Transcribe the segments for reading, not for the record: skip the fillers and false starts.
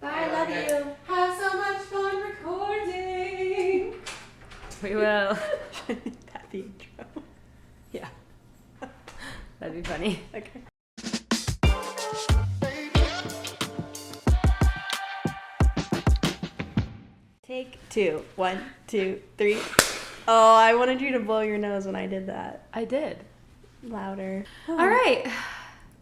Bye, love you. Have so much fun recording. We will. That the intro. Yeah. That'd be funny. Okay. Take two. 1, 2, 3. Oh, I wanted you to blow your nose when I did that. I did. Louder. All right.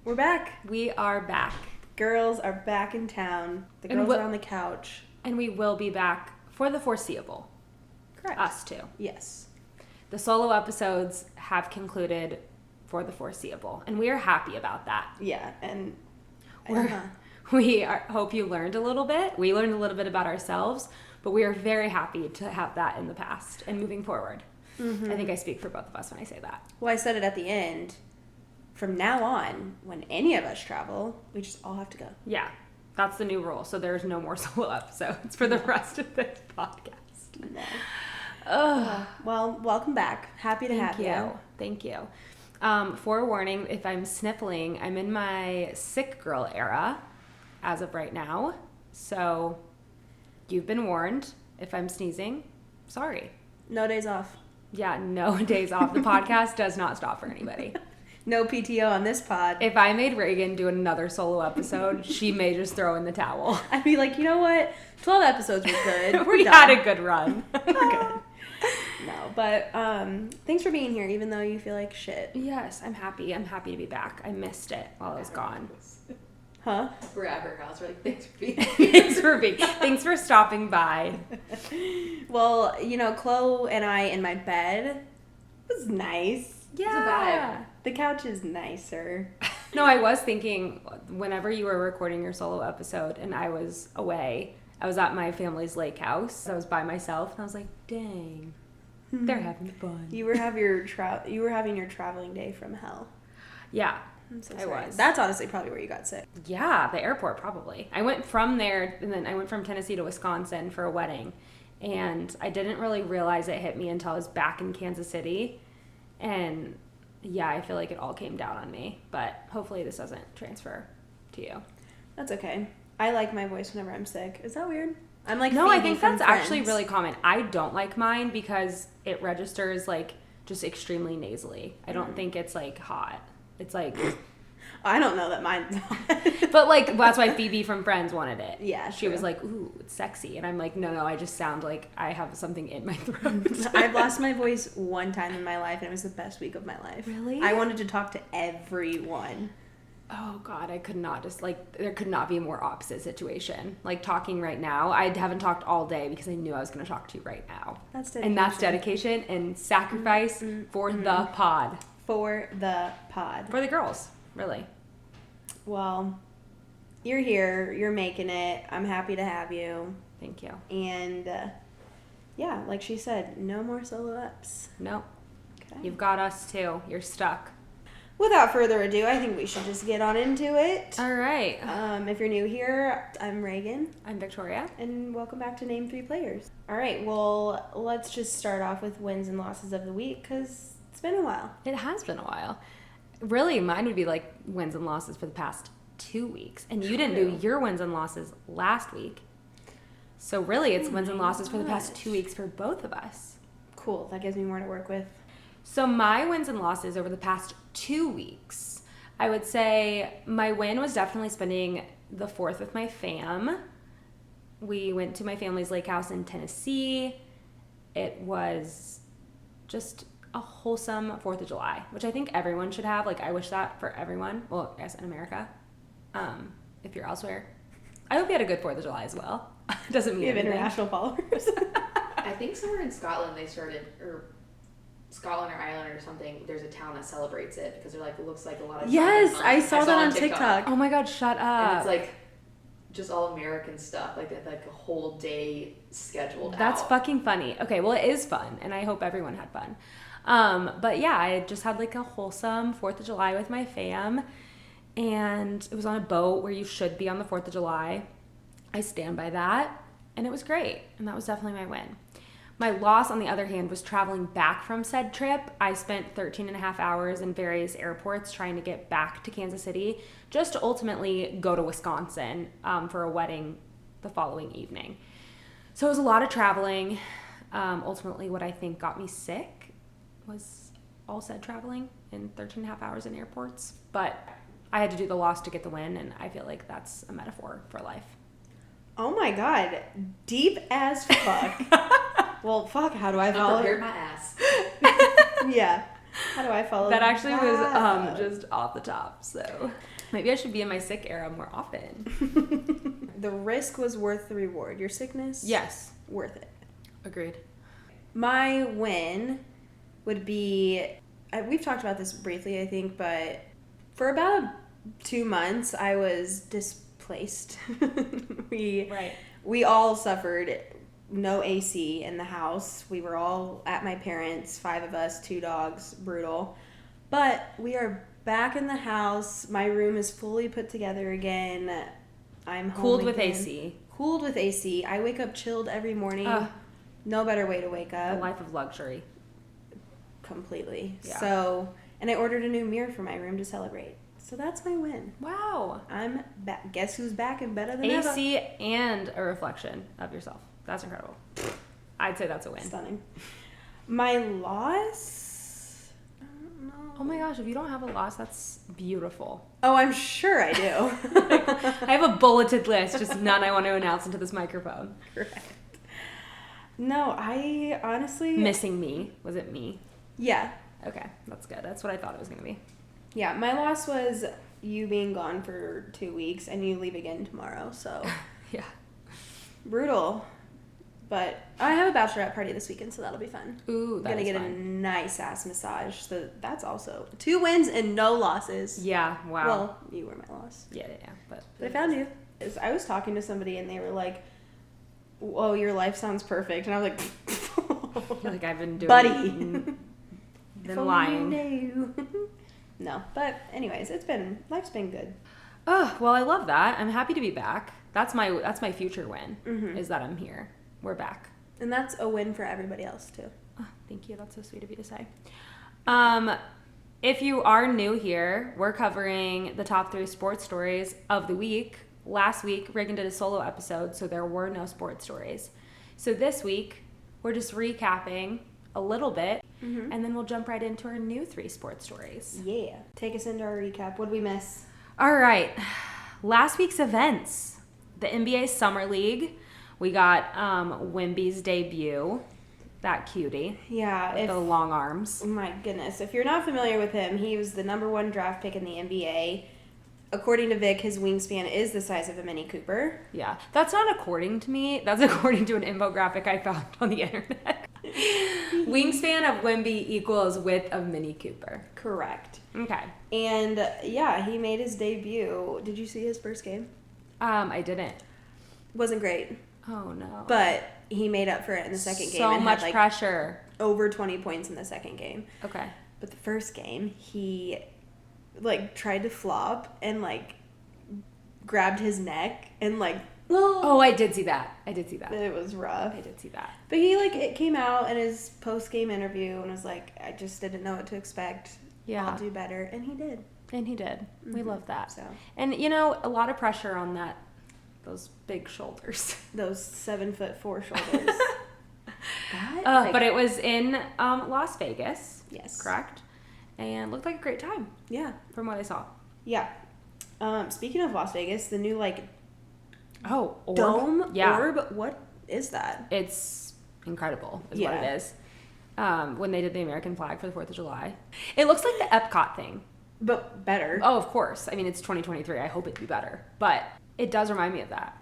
We're back. We are back. Girls are back in town. The girls are on the couch. And we will be back for the foreseeable. Correct. Us too. Yes. The solo episodes have concluded for the foreseeable. And we are happy about that. Yeah, and Hope you learned a little bit. We learned a little bit about ourselves, but we are very happy to have that in the past and moving forward. Mm-hmm. I think I speak for both of us when I say that. Well, I said it at the end. From now on, when any of us travel, we just all have to go. Yeah, that's the new rule. So there's no more solo episodes for the rest of this podcast. No. Well, welcome back. Happy to have you. Thank you. Forewarning, if I'm sniffling, I'm in my sick girl era as of right now. So you've been warned. If I'm sneezing, sorry. No days off. Yeah, no days off. The podcast does not stop for anybody. No PTO on this pod. If I made Raegan do another solo episode, she may just throw in the towel. I'd be like, you know what? 12 episodes were good. We had a good run. We're good. No, but thanks for being here, even though you feel like shit. Yes, I'm happy. I'm happy to be back. I missed it while I was gone. Huh? We're at her house. We're like, thanks for being Thanks for stopping by. Well, you know, Chloe and I in my bed was nice. Yeah. It's a vibe. The couch is nicer. No, I was thinking whenever you were recording your solo episode and I was away, I was at my family's lake house. I was by myself and I was like, dang, they're having fun. You were having your traveling day from hell. Yeah. I'm so I sorry. was. That's honestly probably where you got sick. Yeah, the airport probably. I went from there and then I went from Tennessee to Wisconsin for a wedding. And I didn't really realize it hit me until I was back in Kansas City. And yeah, I feel like it all came down on me. But hopefully this doesn't transfer to you. That's okay. I like my voice whenever I'm sick. Is that weird? I'm like no, Phoebe I think from that's Friends. actually really common. I don't like mine because it registers like just extremely nasally. I don't think it's like hot. It's like I don't know that mine's hot. but like that's why Phoebe from Friends wanted it. Yeah, she was like, "Ooh, it's sexy," and I'm like, "No, I just sound like I have something in my throat." I've lost my voice one time in my life, and it was the best week of my life. Really? I wanted to talk to everyone. Oh God, I could not there could not be a more opposite situation. Like talking right now, I haven't talked all day because I knew I was going to talk to you right now. That's dedication. And that's dedication and sacrifice for the pod. For the pod. For the girls, really. Well, you're here. You're making it. I'm happy to have you. Thank you. And yeah, like she said, no more solo ups. Nope. Okay. You've got us too. You're stuck. Without further ado, I think we should just get on into it. All right. If you're new here, I'm Raegan. I'm Victoria. And welcome back to Name 3 Players. All right, well, let's just start off with wins and losses of the week because it's been a while. It has been a while. Really, mine would be like wins and losses for the past 2 weeks. And you didn't do your wins and losses last week. So really, it's wins and losses for the past 2 weeks for both of us. Cool. That gives me more to work with. So my wins and losses over the past 2 weeks, I would say my win was definitely spending the 4th with my fam. We went to my family's lake house in Tennessee. It was just a wholesome 4th of July, which I think everyone should have. Like, I wish that for everyone. Well, I guess in America. If you're elsewhere. I hope you had a good 4th of July as well. Doesn't mean you have anything. international followers. I think somewhere in Scotland they started, or Scotland or Ireland or something, there's a town that celebrates it because they're like, it looks like a lot of Yes, I saw that on TikTok. Oh my God, shut up. And it's like just all American stuff. Like they have like a whole day scheduled That's out. fucking funny. Okay, well, it is fun, and I hope everyone had fun. But yeah, I just had like a wholesome 4th of July with my fam, and it was on a boat where you should be on the 4th of July. I stand by that, and it was great, and that was definitely my win. My loss, on the other hand, was traveling back from said trip. I spent 13 and a half hours in various airports trying to get back to Kansas City just to ultimately go to Wisconsin for a wedding the following evening. So it was a lot of traveling. Ultimately, what I think got me sick was all said traveling in 13 and a half hours in airports. But I had to do the loss to get the win, and I feel like that's a metaphor for life. Oh my God. Deep as fuck. Well, fuck, how do I follow I'm prepared my ass. Yeah. How do I follow That actually that? was just off the top, so maybe I should be in my sick era more often. The risk was worth the reward. Your sickness? Yes. Worth it. Agreed. My win would be, we've talked about this briefly, I think, but for about 2 months, I was displaced. We all suffered no AC in the house. We were all at my parents', 5 of us, 2 dogs, brutal. But we are back in the house. My room is fully put together again. I'm home Cooled with again. AC. Cooled with AC. I wake up chilled every morning. No better way to wake A up. life of luxury. Completely. Yeah. So, and I ordered a new mirror for my room to celebrate. So that's my win. Wow. I'm back. Guess who's back and better than ever? AC and a reflection of yourself. That's incredible. I'd say that's a win. Stunning. My loss? I don't know. Oh my gosh, if you don't have a loss, that's beautiful. Oh, I'm sure I do. I have a bulleted list, just none I want to announce into this microphone. Correct. No, I honestly... Missing me. Was it me? Yeah. Okay, that's good. That's what I thought it was going to be. Yeah, my loss was you being gone for 2 weeks and you leave again tomorrow, so... Yeah. Brutal. But I have a bachelorette party this weekend, so that'll be fun. Ooh, I'm that gonna is get fun. a nice ass massage. So that's also 2 wins and no losses. Yeah, wow. Well, you were my loss. Yeah, but But I found you. I was talking to somebody and they were like, "Oh, your life sounds perfect," and I was like, like I've been doing "Buddy, been if only lying. you knew." No, but anyways, life's been good. Oh, well, I love that. I'm happy to be back. That's my future win. Mm-hmm. Is that I'm here. We're back. And that's a win for everybody else too. Oh, thank you. That's so sweet of you to say. If you are new here, we're covering the top 3 sports stories of the week. Last week, Raegan did a solo episode, so there were no sports stories. So this week, we're just recapping a little bit, and then we'll jump right into our new 3 sports stories. Yeah. Take us into our recap. What did we miss? All right. Last week's events. The NBA Summer League. We got Wemby's debut. That cutie. Yeah. With the long arms. Oh my goodness. If you're not familiar with him, he was the number 1 draft pick in the NBA. According to Vick, his wingspan is the size of a Mini Cooper. Yeah. That's not according to me. That's according to an infographic I found on the internet. Wingspan of Wemby equals width of Mini Cooper. Correct. Okay. And yeah, he made his debut. Did you see his first game? I didn't. Wasn't great. Oh no. But he made up for it in the second game. So and much had, like, pressure. over 20 points in the second game. Okay. But the first game, he like tried to flop and like grabbed his neck and like Oh, I did see that. it was rough. I did see that. But he it came out in his post game interview and was like, I just didn't know what to expect. Yeah. I'll do better, and he did. And he did. We love that. So And a lot of pressure on those big shoulders. those 7'4" shoulders. That, But it was in Las Vegas. Yes. Correct. And looked like a great time yeah, from what I saw. yeah. Speaking of Las Vegas, the new Oh, orb. dome Yeah. orb. What is that? It's incredible is what Yeah. it is. When they did the American flag for the 4th of July. It looks like the Epcot thing. But better. Oh, of course. I mean, it's 2023. I hope it'd be better. But it does remind me of that.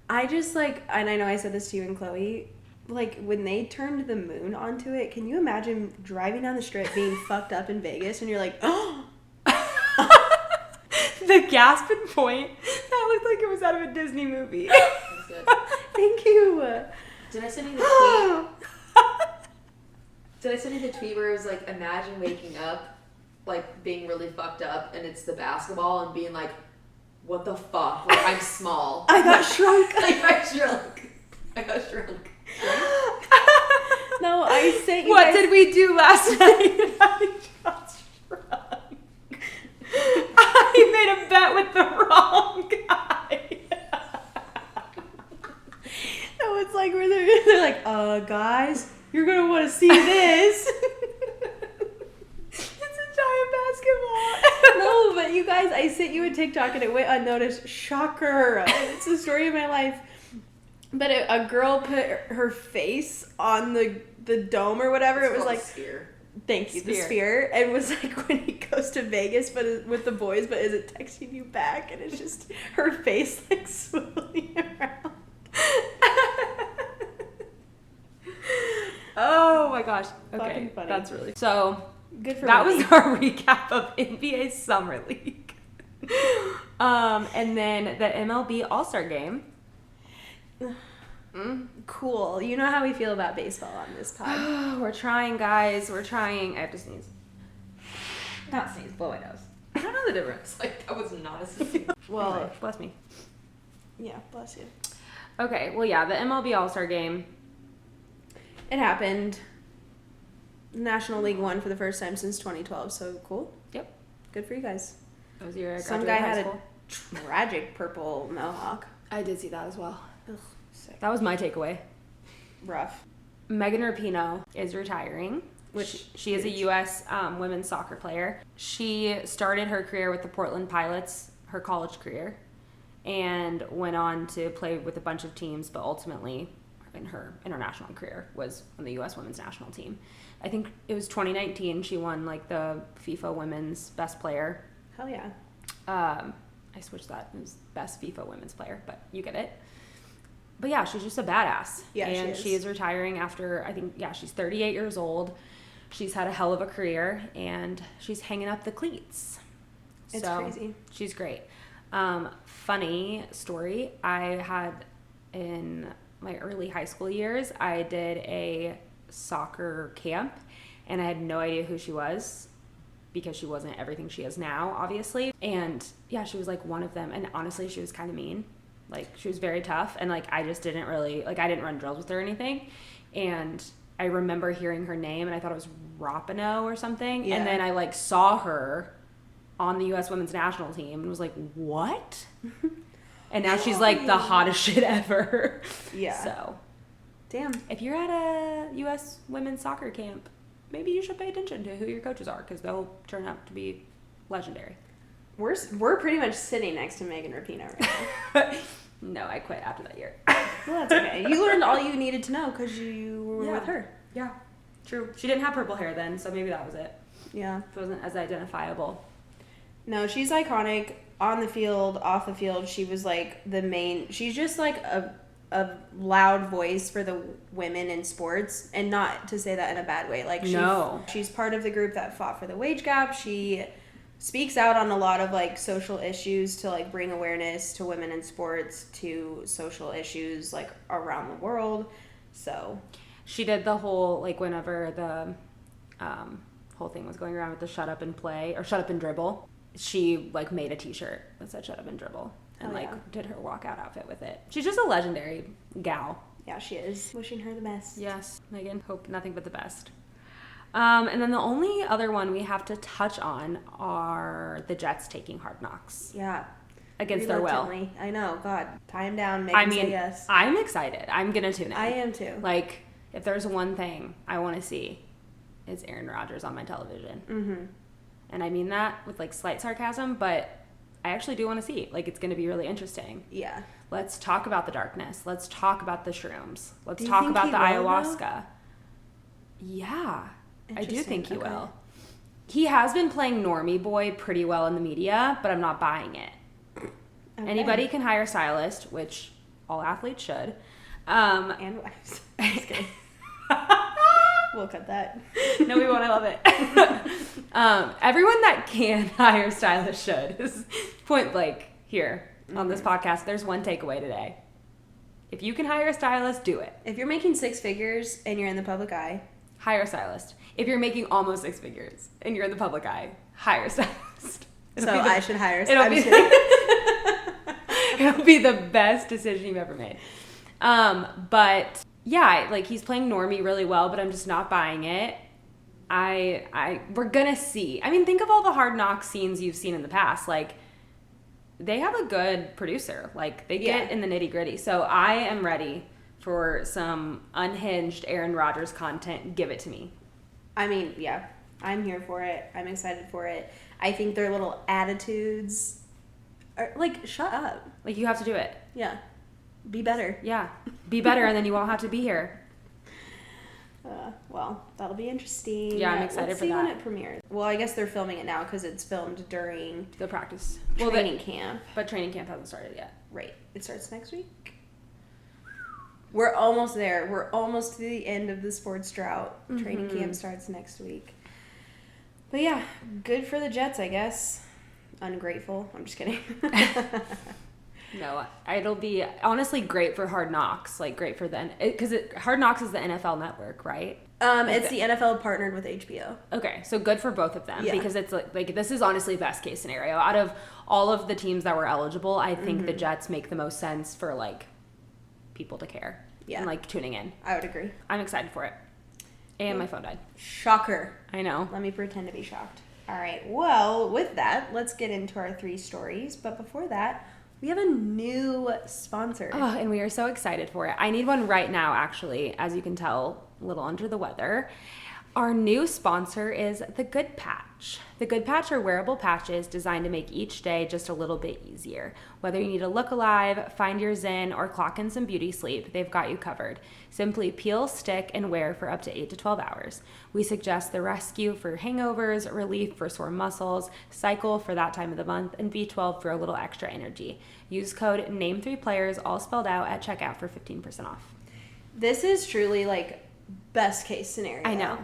I just and I know I said this to you and Chloe, when they turned the moon onto it, can you imagine driving down the strip being fucked up in Vegas and you're like, oh, The gasp and point, that looked like it was out of a Disney movie. That's good. thank you. Did I send you the tweet? Did I send you the tweet where it was like, imagine waking up, like being really fucked up, and it's the basketball and being like, what the fuck? Like, I'm small. I got shrunk. Like, I got shrunk. No, I sent you What guys- did we do last night? I just shrunk. I made a bet with the wrong guy. it's like where they're like, guys, you're gonna want to see this. It's a giant basketball. No, but you guys, I sent you a TikTok and it went unnoticed. Shocker. It's the story of my life. But a girl put her face on the dome or whatever. It's it was called like, a sphere. thank you, the sphere. And it was like when he goes to Vegas but with the boys, but is it texting you back? And it's just her face like swirling around. Oh my gosh. Okay. Fucking funny. That's really so. Good for that me. was our recap of NBA Summer League. And then the MLB Allstar Game. Cool. You know how we feel about baseball on this pod. We're trying, guys. We're trying. I have to sneeze. Not sneeze. Blow my nose. I don't know the difference. Like, that was not a sneeze. Well, Anyway, bless me. yeah, bless you. Okay. Well, yeah, the MLB Allstar Game. It happened. National League won for the first time since 2012, so cool. Yep. Good for you guys. That was your Some guy had a tragic purple mohawk. I did see that as well. Ugh, sick. That was my takeaway. Rough. Megan Rapinoe is retiring, which she is a U.S. Women's soccer player. She started her career with the Portland Pilots, her college career, and went on to play with a bunch of teams, but ultimately in her international career was on the U.S. Women's National Team. I think it was 2019 she won like the FIFA Women's Best Player. Hell yeah. I switched that. It was Best FIFA Women's Player, but you get it. But yeah, she's just a badass. Yeah, and she is retiring after, I think, she's 38 years old. She's had a hell of a career, and she's hanging up the cleats. It's crazy. She's great. Funny story, I had in my early high school years, I did a soccer camp, and I had no idea who she was because she wasn't everything she is now, obviously. And yeah, she was like one of them. And honestly, she was kind of mean. Like, she was very tough, and like I just didn't really, like, I didn't run drills with her or anything. And I remember hearing her name, and I thought it was Rapinoe or something. Yeah. And then I like saw her on the U.S. Women's National Team and was like, what? And now she's like the hottest shit ever. Yeah. So, damn. if you're at a U.S. women's soccer camp, maybe you should pay attention to who your coaches are, because they'll turn out to be legendary. We're pretty much sitting next to Megan Rapinoe right now. No, I quit after that year. Well, that's okay. You learned all you needed to know because you were with her. Yeah, true. She didn't have purple hair then, so maybe that was it. Yeah. It wasn't as identifiable. No, she's iconic on the field, off the field. She was like the main. She's just like a loud voice for the women in sports, and not to say that in a bad way. Like, she's part of the group that fought for the wage gap. She speaks out on a lot of like social issues to like bring awareness to women in sports, to social issues like around the world. So she did the whole, like, whenever the whole thing was going around with the shut up and play or shut up and dribble, she like made a t-shirt that said shut up and dribble, and did her walkout outfit with it. She's just a legendary gal. Yeah, she is. Wishing her the best. Yes, Megan, hope nothing but the best. And then the only other one we have to touch on are the Jets taking Hard Knocks. Yeah. Against their will. I know. God, tie him down. Make him say yes. I'm excited. I'm going to tune in. I am too. Like, if there's one thing I want to see, it's Aaron Rodgers on my television. Mm-hmm. And I mean that with like slight sarcasm, but I actually do want to see. Like, it's going to be really interesting. Yeah. Let's talk about the darkness. Let's talk about the shrooms. Let's talk about the ayahuasca. Yeah. I do think he will. He has been playing normie boy pretty well in the media, but I'm not buying it. Okay. Anybody can hire a stylist, which all athletes should. And wives. Just kidding. We'll cut that. No, we won't. I love it. Everyone that can hire a stylist should. Point blank here on this podcast. There's one takeaway today. If you can hire a stylist, do it. If you're making 6 figures and you're in the public eye, hire a stylist. If you're making almost 6 figures and you're in the public eye, hire a stylist. I should hire a stylist. It'll be the best decision you've ever made. But yeah, like, he's playing normie really well, but I'm just not buying it. We're gonna see. I mean, think of all the Hard Knocks scenes you've seen in the past. Like, they have a good producer. Like, they get in the nitty gritty. So I am ready for some unhinged Aaron Rodgers content, give it to me. I mean, yeah, I'm here for it. I'm excited for it. I think their little attitudes are like, shut up. Like, you have to do it. Yeah. Be better. Yeah. Be better, and then you won't have to be here. Well, that'll be interesting. Yeah, I'm excited for that. Let's see when it premieres. Well, I guess they're filming it now because it's filmed during The practice. training camp. But training camp hasn't started yet. Right. It starts next week. We're almost there. We're almost to the end of the sports drought. Training camp starts next week. But yeah, good for the Jets, I guess. Ungrateful. I'm just kidding. No, it'll be honestly great for Hard Knocks. Like, great for because Hard Knocks is the NFL network, right? It's the NFL partnered with HBO. Okay, so good for both of them, Yeah. because it's like this is honestly best case scenario. Out of all of the teams that were eligible, I think the Jets make the most sense for like people to care and like tuning in. I would agree. I'm excited for it. And my phone died. Shocker. I know. Let me pretend to be shocked. All right. Well, with that, let's get into our 3 stories. But before that, we have a new sponsor. Oh, and we are so excited for it. I need one right now, actually. As you can tell, a little under the weather. Our new sponsor is The Good Patch. The Good Patch are wearable patches designed to make each day just a little bit easier. Whether you need to look alive, find your zen, or clock in some beauty sleep, they've got you covered. Simply peel, stick, and wear for up to 8 to 12 hours. We suggest the Rescue for hangovers, Relief for sore muscles, Cycle for that time of the month, and B12 for a little extra energy. Use code NAME3PLAYERS, all spelled out, at checkout for 15% off. This is truly like best case scenario. I know.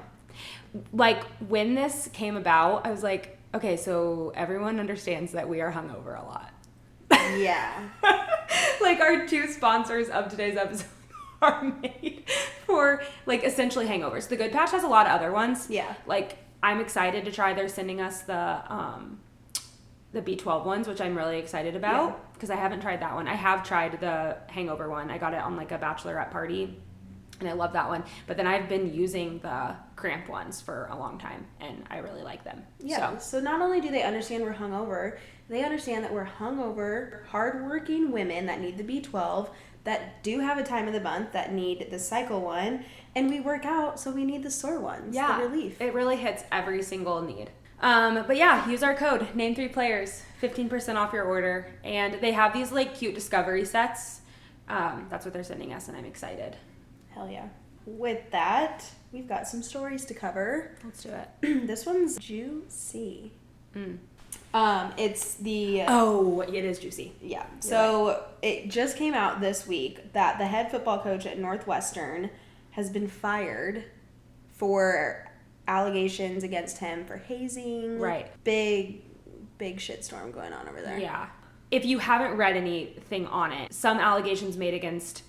Like, when this came about, I was like, okay, so everyone understands that we are hungover a lot. Yeah. Like, our 2 sponsors of today's episode are made for, like, essentially hangovers. The Good Patch has a lot of other ones. Yeah. Like, I'm excited to try. They're sending us the B12 ones, which I'm really excited about because I haven't tried that one. I have tried the hangover one. I got it on, like, a bachelorette party. And I love that one. But then I've been using the cramp ones for a long time, and I really like them. Yeah. So not only do they understand we're hungover, they understand that we're hungover, hardworking women that need the B12, that do have a time of the month that need the cycle one, and we work out, so we need the sore ones, the relief. It really hits every single need. But yeah, use our code, NAME3PLAYERS, 15% off your order. And they have these, like, cute discovery sets. That's what they're sending us, and I'm excited. Hell yeah. With that, we've got some stories to cover. Let's do it. This one's juicy. It's the... Oh, it is juicy. Yeah. So it just came out this week that the head football coach at Northwestern has been fired for allegations against him for hazing. Right. Big shitstorm going on over there. Yeah. If you haven't read anything on it, some allegations made against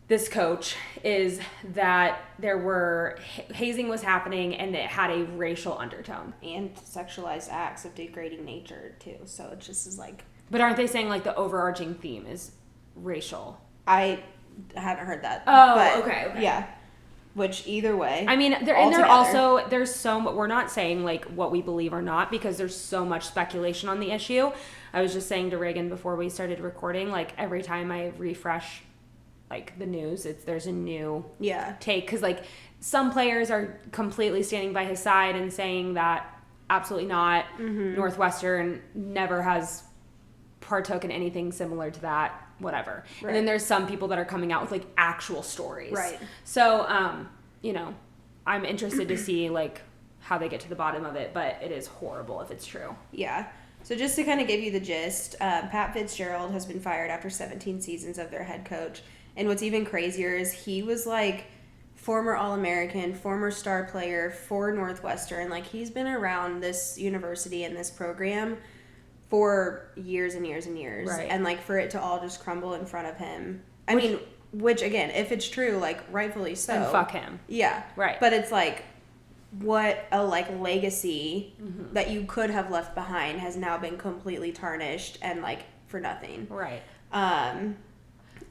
this coach is that there were hazing was happening and it had a racial undertone. And sexualized acts of degrading nature, too. So it just is like... But aren't they saying, like, the overarching theme is racial? I haven't heard that. Oh, but okay. Yeah. Which, either way... I mean, there's so... We're not saying, like, what we believe or not, because there's so much speculation on the issue. I was just saying to Raegan before we started recording, like, every time I refresh, like, the news, there's a new take, because, like, some players are completely standing by his side and saying that absolutely not. Northwestern never has partook in anything similar to that, whatever. Right. And then there's some people that are coming out with, like, actual stories. Right. So, you know, I'm interested to see, like, how they get to the bottom of it, but it is horrible if it's true. Yeah. So just to kind of give you the gist, Pat Fitzgerald has been fired after 17 seasons of their head coach. And what's even crazier is he was, like, former All-American, former star player for Northwestern. Like, he's been around this university and this program for years and years and years. Right. And, like, for it to all just crumble in front of him. Which, again, if it's true, like, rightfully so. And fuck him. Yeah. Right. But it's, like, what a, like, legacy that you could have left behind has now been completely tarnished and, like, for nothing. Right.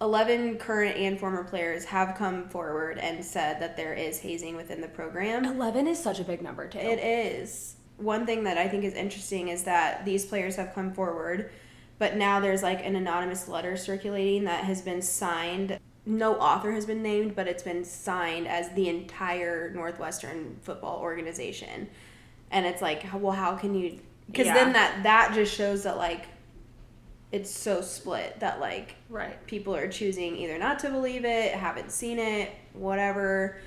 11 current and former players have come forward and said that there is hazing within the program. 11 is such a big number, too. It is. One thing that I think is interesting is that these players have come forward, but now there's, like, an anonymous letter circulating that has been signed no author has been named, but it's been signed as the entire Northwestern football organization. And it's like, well, how can you... Because then that just shows that, like, it's so split that, like, right. people are choosing either not to believe it, haven't seen it, whatever.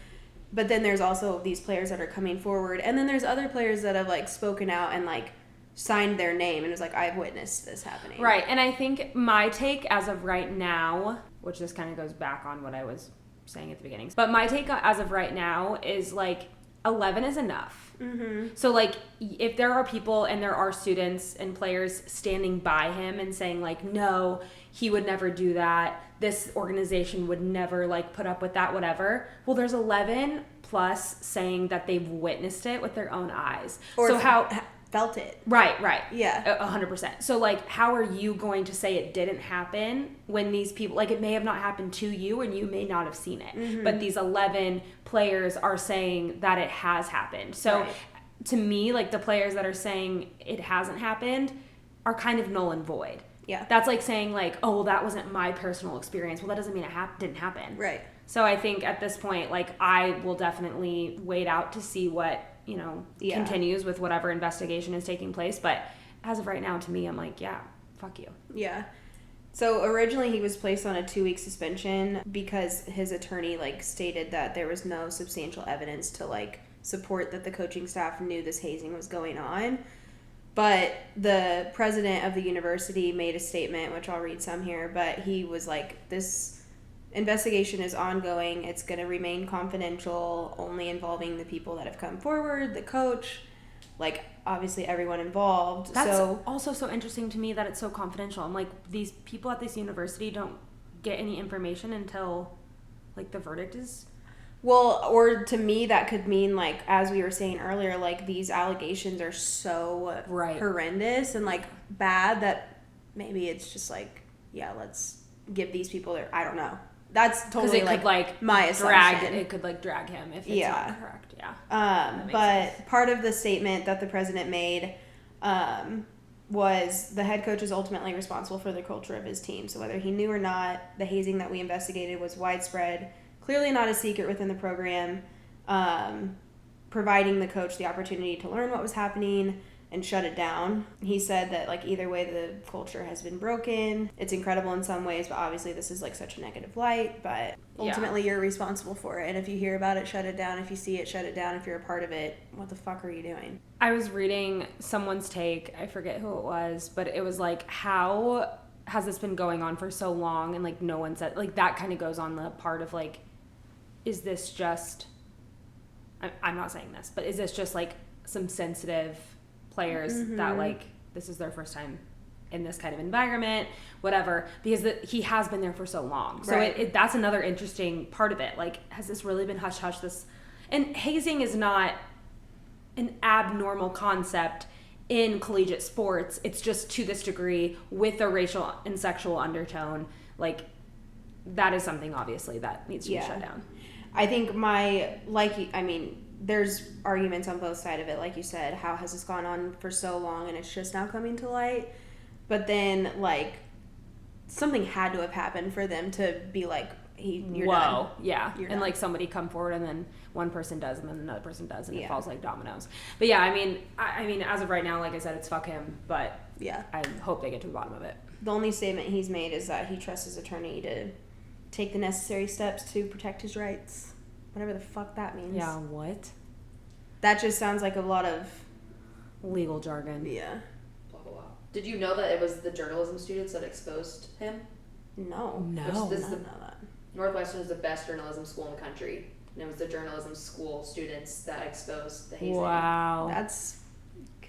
But then there's also these players that are coming forward. And then there's other players that have, like, spoken out and, like, signed their name and was like, I've witnessed this happening. Right. And I think my take as of right now, which this kind of goes back on what I was saying at the beginning, but my take as of right now is, like, 11 is enough. Mm-hmm. So, like, if there are people and there are students and players standing by him and saying, like, no, he would never do that, this organization would never, like, put up with that, whatever. Well, there's 11 plus saying that they've witnessed it with their own eyes. Or so how... felt it. Right. Yeah. 100%. So, like, how are you going to say it didn't happen when these people, like, it may have not happened to you and you may not have seen it, mm-hmm. but these 11 players are saying that it has happened. So, right. to me, like, the players that are saying it hasn't happened are kind of null and void. Yeah. That's like saying, like, oh, well, that wasn't my personal experience. Well, that doesn't mean it didn't happen. Right. So I think at this point, like, I will definitely wait out to see what, you know, continues with whatever investigation is taking place. But as of right now, to me, I'm like, yeah, fuck you. Yeah. So originally he was placed on a 2-week suspension because his attorney, like, stated that there was no substantial evidence to, like, support that the coaching staff knew this hazing was going on. But the president of the university made a statement, which I'll read some here, but he was like, this investigation is ongoing. It's going to remain confidential, only involving the people that have come forward, the coach, like, obviously everyone involved. That's also so interesting to me that it's so confidential. I'm like, these people at this university don't get any information until, like, the verdict is... Well, or to me, that could mean, like, as we were saying earlier, like, these allegations are so horrendous and, like, bad that maybe it's just like, yeah, let's give these people their... I don't know. That's totally, like, my assumption. It could, like, drag him if it's not correct. But sense. Part of the statement that the president made was the head coach is ultimately responsible for the culture of his team. So whether he knew or not, the hazing that we investigated was widespread, clearly not a secret within the program, providing the coach the opportunity to learn what was happening and shut it down. He said that, like, either way, the culture has been broken. It's incredible in some ways, but obviously this is, like, such a negative light, but ultimately you're responsible for it. And if you hear about it, shut it down. If you see it, shut it down. If you're a part of it, what the fuck are you doing? I was reading someone's take, I forget who it was, but it was like, how has this been going on for so long? And, like, no one said, like, that kind of goes on the part of, like, is this just, I'm not saying this, but is this just, like, some sensitive players that, like, this is their first time in this kind of environment, whatever, because he has been there for so long. So that's another interesting part of it. Like, has this really been hush-hush? And hazing is not an abnormal concept in collegiate sports. It's just to this degree with a racial and sexual undertone. Like, that is something, obviously, that needs to be shut down. I think there's arguments on both sides of it, like you said. How has this gone on for so long and it's just now coming to light? But then, like, something had to have happened for them to be like, you're done. Yeah. You're and done. Like, somebody come forward and then one person does and then another person does and it falls like dominoes. But yeah, I mean, as of right now, like I said, it's fuck him, but yeah, I hope they get to the bottom of it. The only statement he's made is that he trusts his attorney to take the necessary steps to protect his rights. Whatever the fuck that means. Yeah, what? That just sounds like a lot of legal jargon. Yeah. Blah, blah, blah. Did you know that it was the journalism students that exposed him? No. Northwestern is the best journalism school in the country. And it was the journalism school students that exposed the hazing. Wow. That's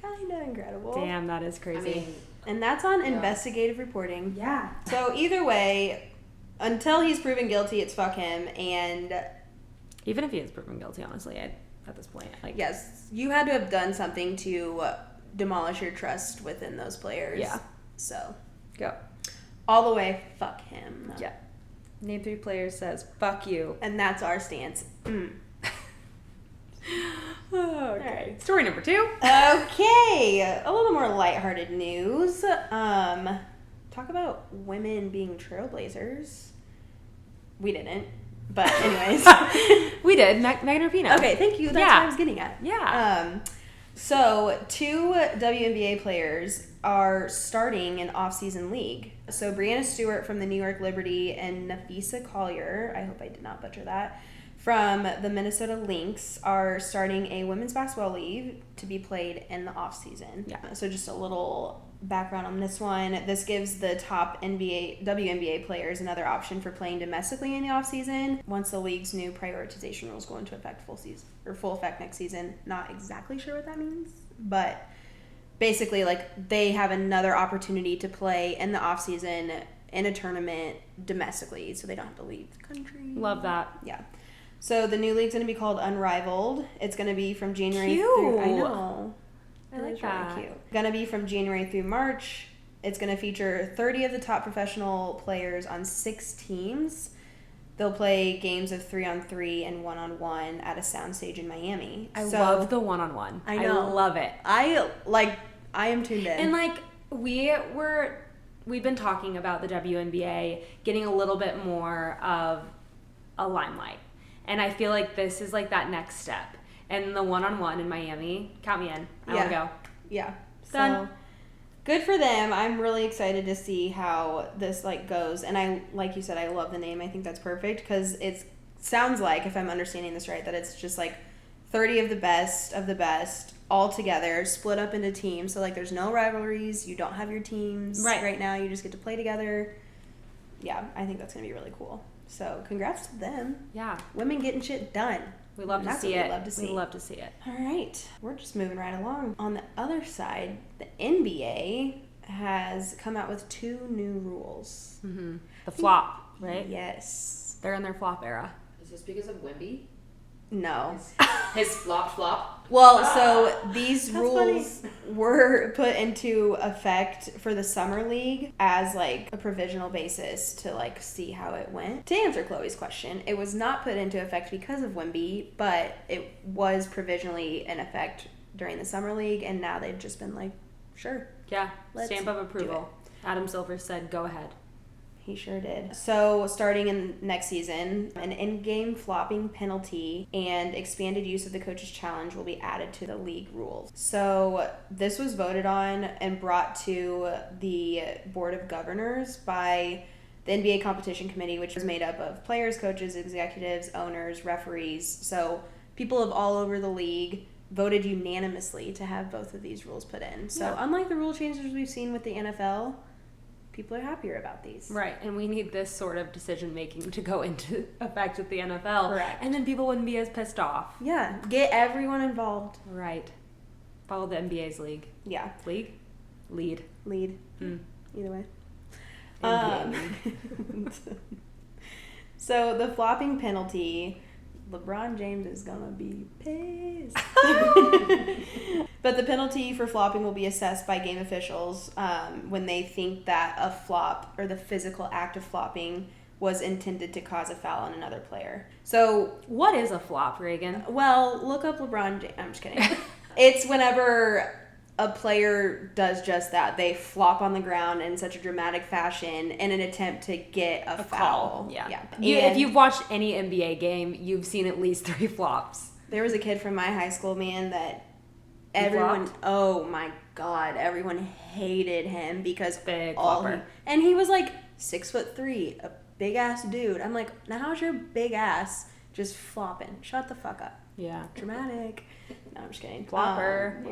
kind of incredible. Damn, that is crazy. I mean, and that's on investigative reporting. Yeah. So either way, until he's proven guilty, it's fuck him. And even if he is proven guilty, honestly, at this point, like, yes, you had to have done something to demolish your trust within those players. Yeah. So go all the way. Fuck him. Yeah. Name 3 players says fuck you, and that's our stance. Okay. Right. Story number 2. Okay, a little more lighthearted news. Talk about women being trailblazers. We didn't. But anyways. We did. Megan Rapinoe. Okay, thank you. That's what I was getting at. Yeah. So 2 WNBA players are starting an off-season league. So Brianna Stewart from the New York Liberty and Nafisa Collier, I hope I did not butcher that, from the Minnesota Lynx are starting a women's basketball league to be played in the off-season. Yeah. So just a little background on this one. This gives the top WNBA players another option for playing domestically in the off-season once the league's new prioritization rules go into effect full effect next season. Not exactly sure what that means, but basically like they have another opportunity to play in the off-season in a tournament domestically, so they don't have to leave the country. Love that. Yeah. So the new league's going to be called Unrivaled. It's going to be from January Cute. through... I know. I like that. Really cute. Going to be from January through March. It's going to feature 30 of the top professional players on 6 teams. They'll play games of 3-on-3 and 1-on-1 at a soundstage in Miami. I love the one-on-one. I know. I love it. I am tuned in. And like we've been talking about the WNBA getting a little bit more of a limelight. And I feel like this is like that next step. And the one-on-one in Miami, count me in. I want to go. Yeah. Done. So, good for them. I'm really excited to see how this like goes. And I, like you said, I love the name. I think that's perfect because it sounds like, if I'm understanding this right, that it's just like 30 of the best all together, split up into teams. So like there's no rivalries. You don't have your teams right now. You just get to play together. Yeah, I think that's going to be really cool. So congrats to them. Yeah. Women getting shit done. We love to see it. We love to see it. All right. We're just moving right along. On the other side, the NBA has come out with 2 new rules. Mm-hmm. The flop, right? Yes. They're in their flop era. Is this because of Wemby? No. His flop? Well, so these That's rules were put into effect for the summer league as like a provisional basis to like see how it went. To answer Chloe's question, it was not put into effect because of Wemby, but it was provisionally in effect during the summer league, and now they've just been like, sure. Yeah. Let's Stamp of approval. Adam Silver said, go ahead. He sure did. So, starting in next season, an in-game flopping penalty and expanded use of the coach's challenge will be added to the league rules. So, this was voted on and brought to the Board of Governors by the NBA Competition Committee, which was made up of players, coaches, executives, owners, referees. So, people of all over the league voted unanimously to have both of these rules put in. So, unlike the rule changes we've seen with the NFL, people are happier about these. Right, and we need this sort of decision-making to go into effect with the NFL. Correct. And then people wouldn't be as pissed off. Yeah, get everyone involved. Right. Follow the NBA's league. Yeah. League? Lead. Either way. NBA league. So the flopping penalty, LeBron James is gonna be pissed. But the penalty for flopping will be assessed by game officials when they think that a flop or the physical act of flopping was intended to cause a foul on another player. So, what is a flop, Raegan? well, look up LeBron James. I'm just kidding. It's whenever a player does just that. They flop on the ground in such a dramatic fashion in an attempt to get a foul. Yeah. If you've watched any NBA game, you've seen at least 3 flops. There was a kid from my high school, man, that oh my God, everyone hated him because Big flopper. and he was like 6'3", a big ass dude. I'm like, now how's your big ass just flopping? Shut the fuck up. Yeah. Dramatic. No, I'm just kidding. Flopper.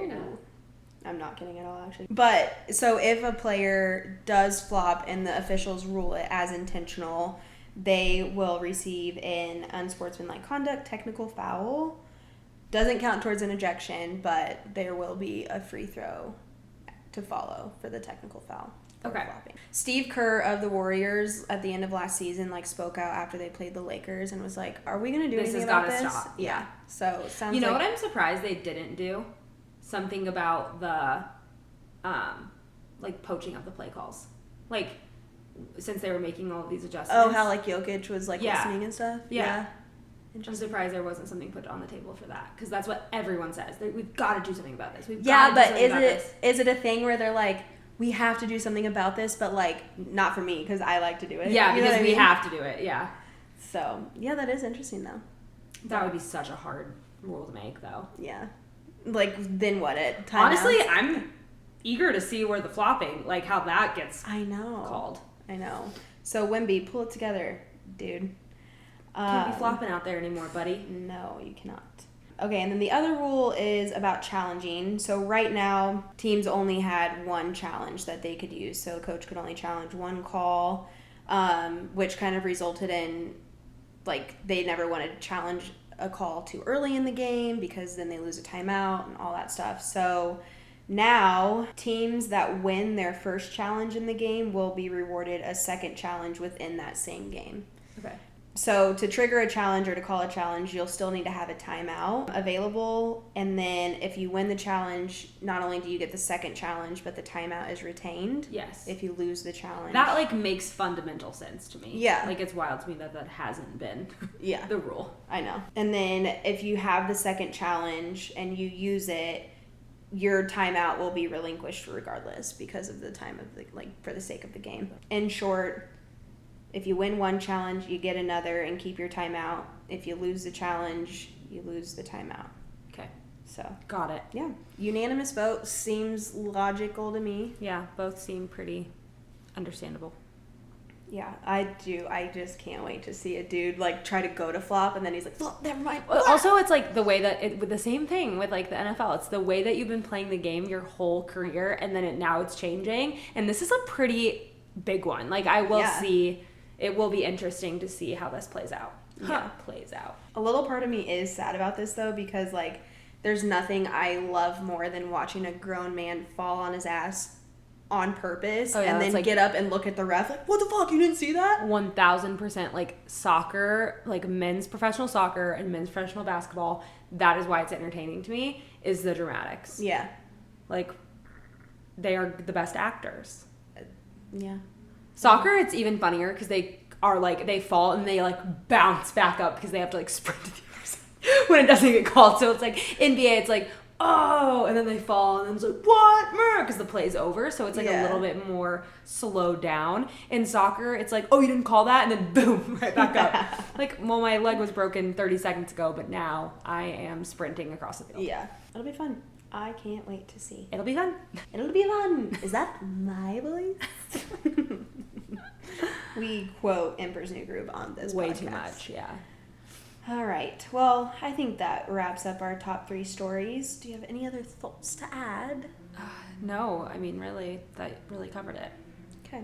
I'm not kidding at all, actually. But, so if a player does flop and the officials rule it as intentional, they will receive an unsportsmanlike conduct technical foul. Doesn't count towards an ejection, but there will be a free throw to follow for the technical foul. Okay. Flopping. Steve Kerr of the Warriors at the end of last season spoke out after they played the Lakers and was like, "Are we going to do anything about this?" Stop. Yeah. So it sounds You know like, what I'm surprised they didn't do? Something about the poaching of the play calls. Like, since they were making all of these adjustments. Oh, how Jokic was Yeah. listening and stuff? Yeah. I'm surprised there wasn't something put on the table for that, because that's what everyone says. We've got to do something about this. Yeah, but is it a thing where they're like, we have to do something about this, but like not for me because I like to do it? Yeah, You know because what I we mean? have to do it. Yeah. So, yeah, that is interesting, though. That would be such a hard rule to make, though. Yeah. Like, then what? Honestly, I'm eager to see where the flopping, like, how that gets called. I know. So, Wemby, pull it together, dude. Can't be flopping out there anymore, buddy. No, you cannot. Okay, and then the other rule is about challenging. So right now, teams only had one challenge that they could use. So a coach could only challenge one call, which kind of resulted in, like, they never wanted to challenge a call too early in the game because then they lose a timeout and all that stuff. So now, teams that win their first challenge in the game will be rewarded a second challenge within that same game. Okay. So to trigger a challenge or to call a challenge, you'll still need to have a timeout available. And then if you win the challenge, not only do you get the second challenge, but the timeout is retained. Yes. If you lose the challenge. That, like, makes fundamental sense to me. Yeah. Like, it's wild to me that hasn't been the rule. I know. And then if you have the second challenge and you use it, your timeout will be relinquished regardless because of the time of the, like, for the sake of the game. In short, if you win one challenge, you get another and keep your timeout. If you lose the challenge, you lose the timeout. Okay. So. Got it. Yeah. Unanimous vote seems logical to me. Yeah, both seem pretty understandable. Yeah, I do. I just can't wait to see a dude, like, try to go to flop and then he's like, flop, never mind. Also, it's like the way that with the same thing with, like, the NFL. It's the way that you've been playing the game your whole career, and then now it's changing. And this is a pretty big one. Like, I will see. It will be interesting to see how this plays out. Plays out. A little part of me is sad about this, though, because, like, there's nothing I love more than watching a grown man fall on his ass on purpose and then, like, get up and look at the ref like, what the fuck, you didn't see that? 1,000%. Like, soccer, like, men's professional soccer and men's professional basketball, that is why it's entertaining to me, is the dramatics. Yeah. Like, they are the best actors. Yeah. Soccer, it's even funnier because they are, like, they fall and they, like, bounce back up because they have to, like, sprint to the other side when it doesn't get called. So it's like, NBA, it's like, oh, and then they fall and then it's like, what? Because the play's over. So it's, like, a little bit more slowed down. In soccer, it's like, oh, you didn't call that? And then boom, right back up. Like, well, my leg was broken 30 seconds ago, but now I am sprinting across the field. Yeah. It'll be fun. I can't wait to see. It'll be fun. It'll be fun. Is that my voice? We quote Emperor's New Groove on this Way podcast. too much, yeah. All right. Well, I think that wraps up our top 3 stories. Do you have any other thoughts to add? No, I mean, really, that really covered it. Okay.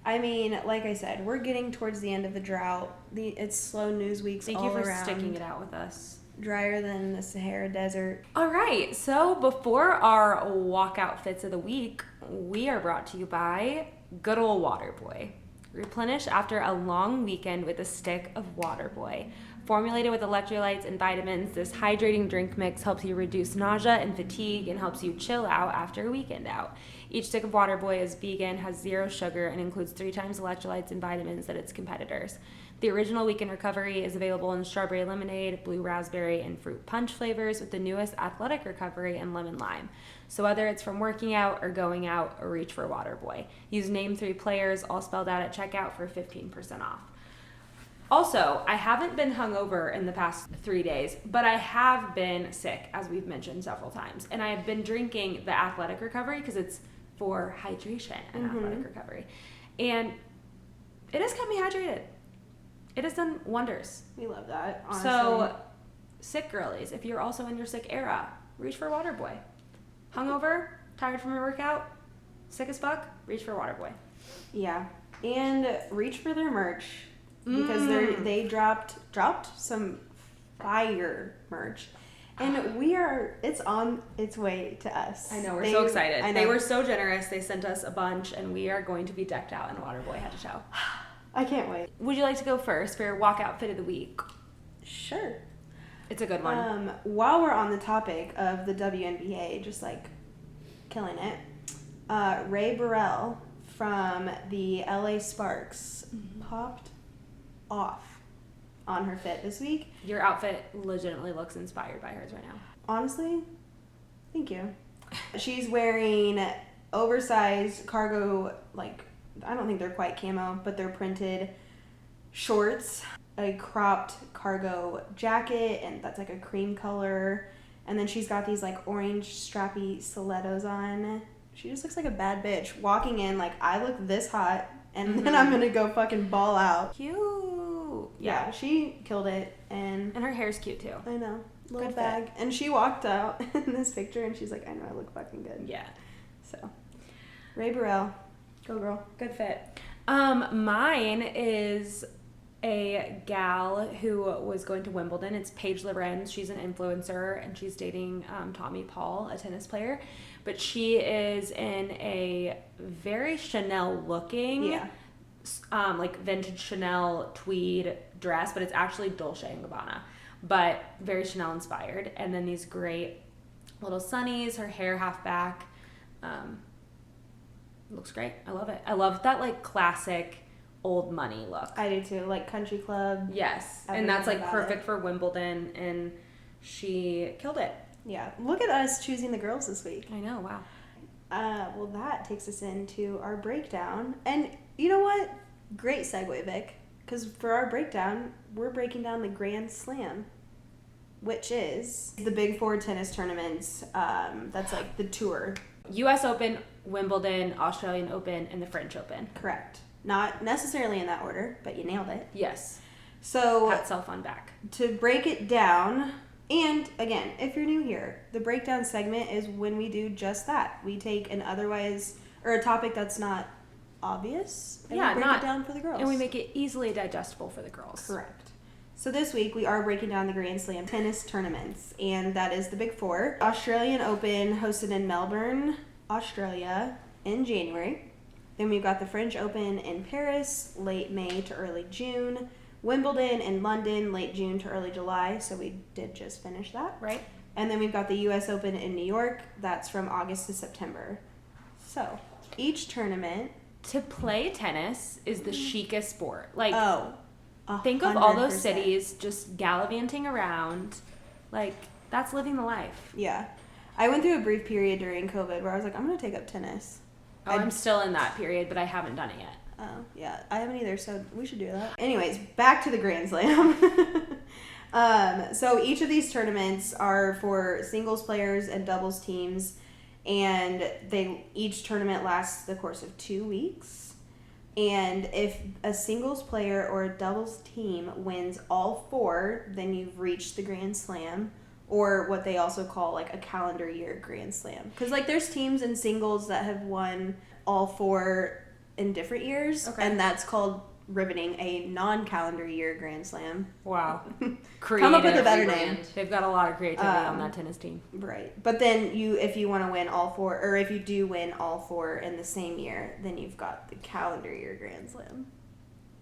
I mean, like I said, we're getting towards the end of the drought. It's slow news weeks all around. Thank you for sticking it out with us. Drier than the Sahara Desert. All right, so before our walkout fits of the week, we are brought to you by good old Waterboy. Replenish after a long weekend with a stick of Waterboy. Formulated with electrolytes and vitamins, this hydrating drink mix helps you reduce nausea and fatigue and helps you chill out after a weekend out. Each stick of Waterboy is vegan, has 0 sugar, and includes 3 times electrolytes and vitamins than its competitors. The original Weekend Recovery is available in strawberry lemonade, blue raspberry, and fruit punch flavors with the newest Athletic Recovery and lemon lime. So whether it's from working out or going out, or reach for Waterboy. Use name 3 players, all spelled out at checkout for 15% off. Also, I haven't been hungover in the past 3 days, but I have been sick, as we've mentioned several times. And I have been drinking the Athletic Recovery because it's for hydration and Athletic Recovery. And it has kept me hydrated. It has done wonders. We love that, honestly. So, sick girlies, if you're also in your sick era, reach for Waterboy. Hungover, tired from your workout, sick as fuck, reach for Waterboy. Yeah. And reach for their merch. Because they dropped some fire merch. And it's on its way to us. I know, we're so excited. They were so generous. They sent us a bunch, and we are going to be decked out in Waterboy head to toe. I can't wait. Would you like to go first for your walkout fit of the week? Sure. It's a good one. While we're on the topic of the WNBA, just, like, killing it, Rae Burrell from the LA Sparks popped off on her fit this week. Your outfit legitimately looks inspired by hers right now. Honestly, thank you. She's wearing oversized cargo, like, I don't think they're quite camo, but they're printed shorts a cropped cargo jacket, and that's like a cream color. And then she's got these like orange strappy stilettos on. She just looks like a bad bitch. Walking in, like, I look this hot, and then I'm gonna go fucking ball out. Cute. Yeah, she killed it, and her hair's cute too. I know, little Good bag. fit. And she walked out in this picture, and she's like, I know I look fucking good. Yeah. So, Ray Burrell, go girl. Good fit. Mine is a gal who was going to Wimbledon. It's Paige Lorenz. She's an influencer, and she's dating Tommy Paul, a tennis player. But she is in a very Chanel looking, like vintage Chanel tweed dress, but it's actually Dolce & Gabbana, but very Chanel inspired. And then these great little sunnies, her hair half back. Looks great. I love it. I love that like classic old money look. I do too, like country club. Yes, and that's like perfect for Wimbledon, and she killed it. Yeah, look at us choosing the girls this week. I know, wow. Well, that takes us into our breakdown. And you know what? Great segue, Vic. Because for our breakdown, we're breaking down the Grand Slam, which is the big four tennis tournaments. That's like the tour. U.S. Open, Wimbledon, Australian Open, and the French Open. Correct. Not necessarily in that order, but you nailed it. Yes. So, Pat self on back. To break it down, and again, if you're new here, the breakdown segment is when we do just that. We take an otherwise, or a topic that's not obvious, and we break it down for the girls. And we make it easily digestible for the girls. Correct. So this week we are breaking down the Grand Slam tennis tournaments, and that is the big four. Australian Open hosted in Melbourne, Australia in January. Then we've got the French Open in Paris, late May to early June. Wimbledon in London, late June to early July. So we did just finish that. Right. And then we've got the U.S. Open in New York. That's from August to September. So each tournament. To play tennis is the chicest sport. Like, think 100%. of all those cities just gallivanting around. Like, that's living the life. Yeah. I went through a brief period during COVID where I was like, I'm going to take up tennis. I'm still in that period, but I haven't done it yet. Oh, yeah. I haven't either, so we should do that. Anyways, back to the Grand Slam. So each of these tournaments are for singles players and doubles teams, and each tournament lasts the course of 2 weeks. And if a singles player or a doubles team wins all four, then you've reached the Grand Slam, or what they also call like a calendar year Grand Slam. Because like there's teams in singles that have won all four in different years, and that's called riveting a non-calendar year Grand Slam. Wow. Come up with a better name. They've got a lot of creativity on that tennis team. Right. But then if you want to win all four, or if you do win all four in the same year, then you've got the calendar year Grand Slam.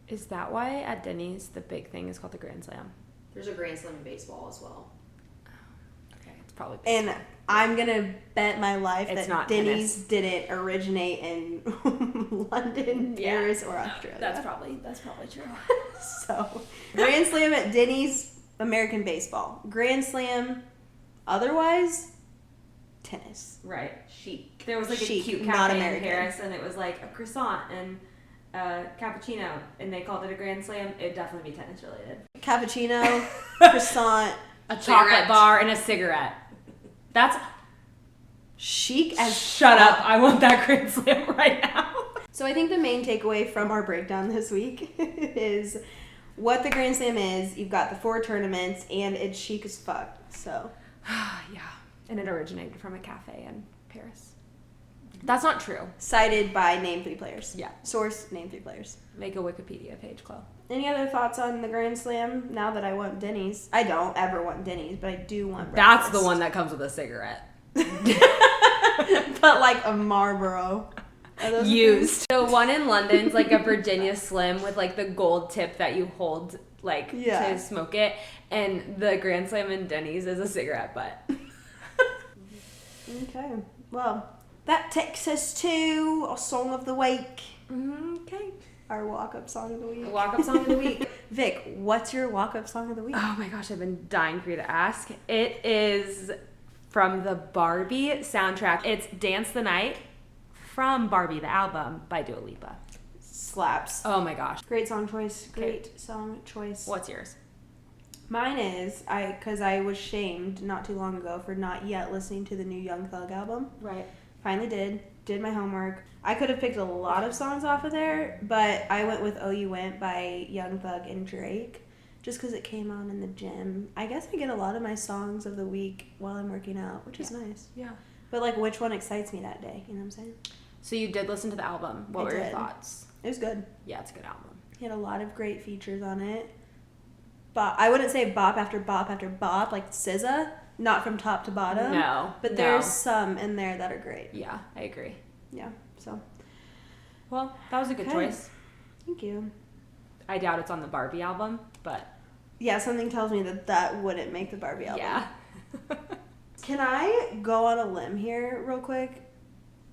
Is that why at Denny's the big thing is called the Grand Slam? There's a Grand Slam in baseball as well. Okay, it's probably baseball. And I'm going to bet my life It's that not Denny's tennis. didn't originate in London, Paris, or Australia. That's probably true. So, Grand Slam at Denny's, American baseball. Grand Slam, otherwise, tennis. Right. Chic. There was like Chic, a cute not cafe in American. Paris, and it was like a croissant and a cappuccino, and they called it a Grand Slam. It'd definitely be tennis related. Cappuccino, croissant, A chocolate Cigarette. bar and a cigarette. That's chic as shut up. I want that Grand Slam right now. So I think the main takeaway from our breakdown this week is what the Grand Slam is. You've got the four tournaments, and it's chic as fuck. So Yeah. And it originated from a cafe in Paris. That's not true. cited by Name 3 Players. Yeah. Source, Name 3 Players. Make a Wikipedia page, Chloe. Any other thoughts on the Grand Slam now that I want Denny's? I don't ever want Denny's, but I do want That's breakfast. the one that comes with a cigarette. But like a Marlboro. Are those Used. The one in London's like a Virginia Slim with like the gold tip that you hold like Yeah. to smoke it. And the Grand Slam in Denny's is a cigarette butt. Okay. Well, that takes us to our song of the week. Okay. Our walk-up song of the week. Walk-up song of the week. Vic, what's your walk-up song of the week? Oh my gosh, I've been dying for you to ask. It is from the Barbie soundtrack. It's Dance the Night from Barbie, the album, by Dua Lipa. slaps. Oh my gosh. Great song choice. Great song choice. What's yours? Mine is, because I was shamed not too long ago for not yet listening to the new Young Thug album. Right. Finally did my homework. I could have picked a lot of songs off of there, but I went with Oh You Went by Young Thug and Drake, just because it came on in the gym. I guess I get a lot of my songs of the week while I'm working out, which is nice. Yeah. But, like, which one excites me that day? You know what I'm saying? So you did listen to the album. What were your thoughts? It was good. Yeah, it's a good album. He had a lot of great features on it. But I wouldn't say bop after bop after bop like SZA, not from top to bottom. No. But there's some in there that are great. Yeah, I agree. Yeah, so. Well, that was a good choice. Thank you. I doubt it's on the Barbie album, but. Yeah, something tells me that wouldn't make the Barbie album. Yeah. Can I go on a limb here real quick?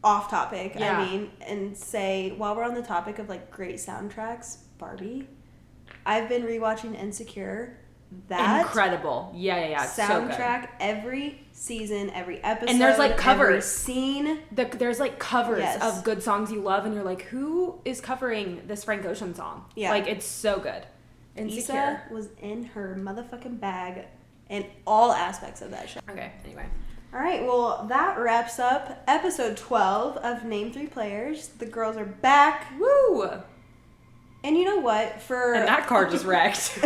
Off topic, yeah. I mean, and say, while we're on the topic of, like, great soundtracks, Barbie, I've been rewatching Insecure. That incredible. Yeah. It's soundtrack so good. Every season, every episode, and there's like covers. every scene. There's like covers Yes. of good songs you love, and you're like, who is covering this Frank Ocean song? Yeah, like it's so good. Insecure Issa was in her motherfucking bag in all aspects of that show. Okay. Anyway. All right, well, that wraps up episode 12 of Name 3 Players. The girls are back. Woo! And you know what? And that car just wrecked.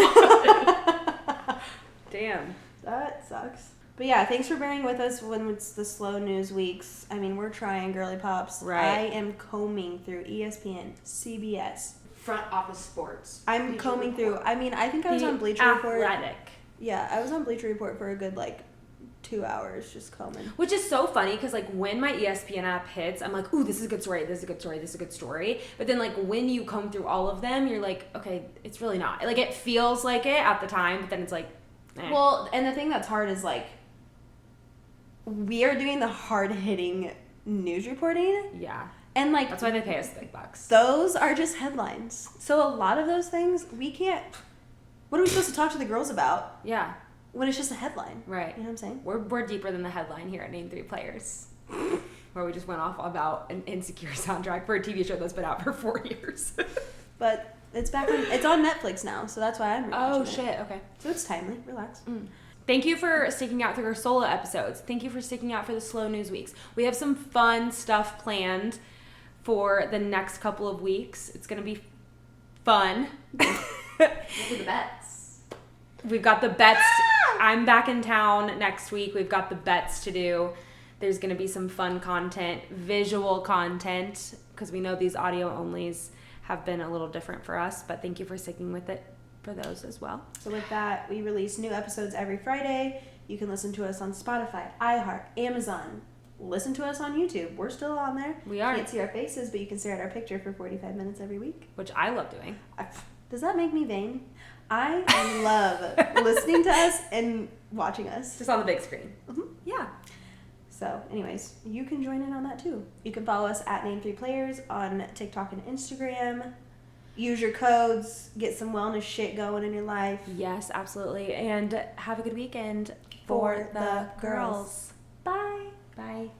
Damn. That sucks. But yeah, thanks for bearing with us when it's the slow news weeks. I mean, we're trying, girly pops. Right. I am combing through ESPN, CBS. Front office sports. I'm combing through. I mean, I think I was on Bleacher Report. Athletic. Yeah, I was on Bleacher Report for a good, 2 hours just combing. Which is so funny because, when my ESPN app hits, I'm like, ooh, this is a good story, this is a good story, this is a good story. But then, when you comb through all of them, you're like, okay, it's really not. It feels like it at the time, but then it's like, eh. Well, and the thing that's hard is, we are doing the hard-hitting news reporting. Yeah. And, that's why they pay us big bucks. Those are just headlines. So a lot of those things, we can't... What are we supposed to talk to the girls about? Yeah. When it's just a headline. Right. You know what I'm saying? We're deeper than the headline here at Name 3 Players. Where we just went off about an Insecure soundtrack for a TV show that's been out for 4 years. But it's it's on Netflix now, so that's why I'm rewatching Oh, it. shit. Okay. So it's timely. Relax. Thank you for sticking out through our solo episodes. Thank you for sticking out for the slow news weeks. We have some fun stuff planned for the next couple of weeks. It's going to be fun. Look at the bets. We've got the bets. I'm back in town next week. We've got the bets to do. There's going to be some fun content, visual content, because we know these audio onlys have been a little different for us, but thank you for sticking with it for those as well. So with that, we release new episodes every Friday. You can listen to us on Spotify, iHeart, Amazon. Listen to us on YouTube. We're still on there. We are. You can't see our faces, but you can stare at our picture for 45 minutes every week. Which I love doing. Does that make me vain? I love listening to us and watching us. Just on the big screen. Mm-hmm. Yeah. So, anyways, you can join in on that too. You can follow us at Name3Players on TikTok and Instagram. Use your codes. Get some wellness shit going in your life. Yes, absolutely. And have a good weekend for the girls. Bye. Bye.